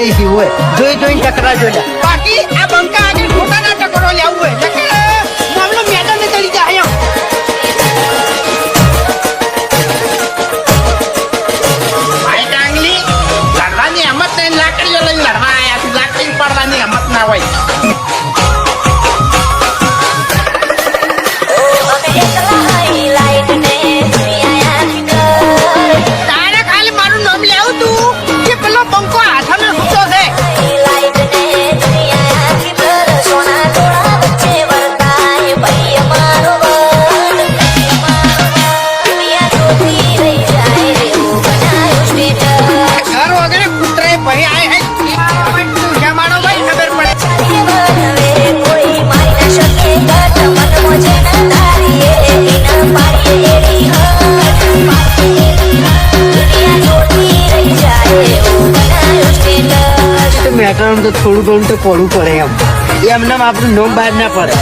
જઈ છે હોય જોઈને ટકરા જોઈ બાકી આ બંકા આગળ ખોટાના ટકરો લેવું હોય મામલો મેદાને ચડી જાય ભાઈ ડાંગલી લડવાની હિંમત નહીં લાકડીઓ લઈને લડવા આયા લાકડી પડવાની હિંમત ના હોય તારે ખાલી મારું નામ લેવું તું કે પેલો બંકો હાથમાં સૂતો છે ઘર વગેરે કૂતરે ભાઈ આય જમાડો ભાઈ ખબર પડે મેટરનું તો થોડું ઘણું તો પડવું પડે એમને આપણું નોમ બહાર ના પડે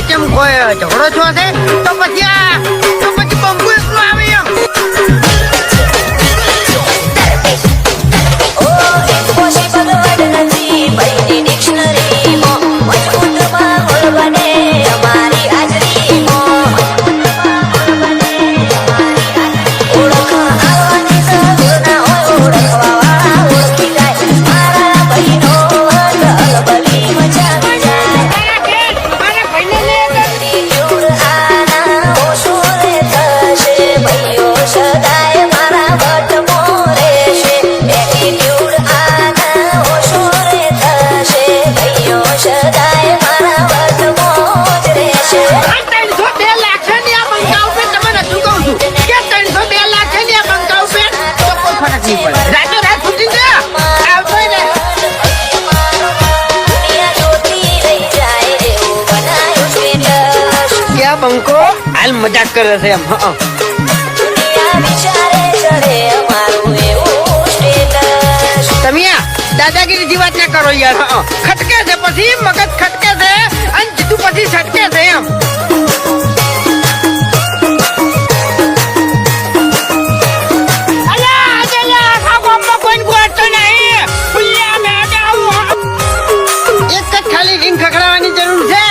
કેમ કોઈ ઝઘડો છો છે તો પછી બંકુ એકલો આવે બંકો હાલ મજાક કરે છે એમ તમે દાદાગીરી વાત ના કરો યાર ખટકે છે પછી મગજ ખટકે છે અને જીતું પછી છટકે છે એમ એક જ ખાલી રીંગ ખખડાવવાની જરૂર છે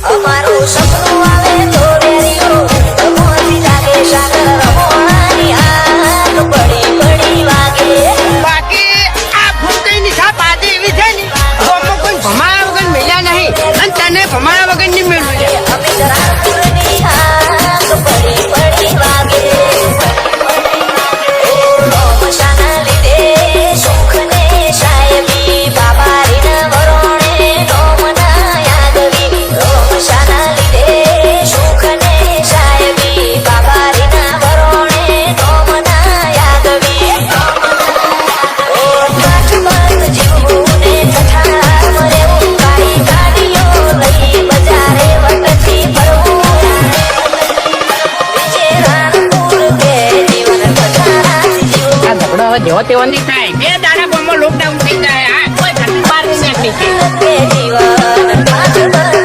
અમારું સપનું આવે તો રેડિયો રમોથી જાગે સાગર રમોણાની આગ પડી વાગે બાકી આ ભૂતની છાપ આદિ એવી છે ને કોઈ ભમાયા વગર મેળ્યા નહીં અને તને ભમાયા વગર નહીં મેળવ્યું અમે રાતની આગ પડી વાગે મશાના લીધે સુખ ને સાહેબી બાબા રીના વરોણે નો મના યાદવી મશાના લીધે સુખ ને સાહેબી બાબા રીના વરોણે નો મના યાદવી કાઠ બંધ જીવું ને કથા મરેવું કાળી ગાડીઓ લઈ બજારે વટથી ફરવું વિજય રાણપુર કે જીવન કથાથી જીવું આ ઝઘડો હવે જેવો તેવો નહીં થાય બે દાડા બોમાં લોકડાઉન થઈ જાય કોઈ ઘરની બહાર નહીં નીકળી જીવન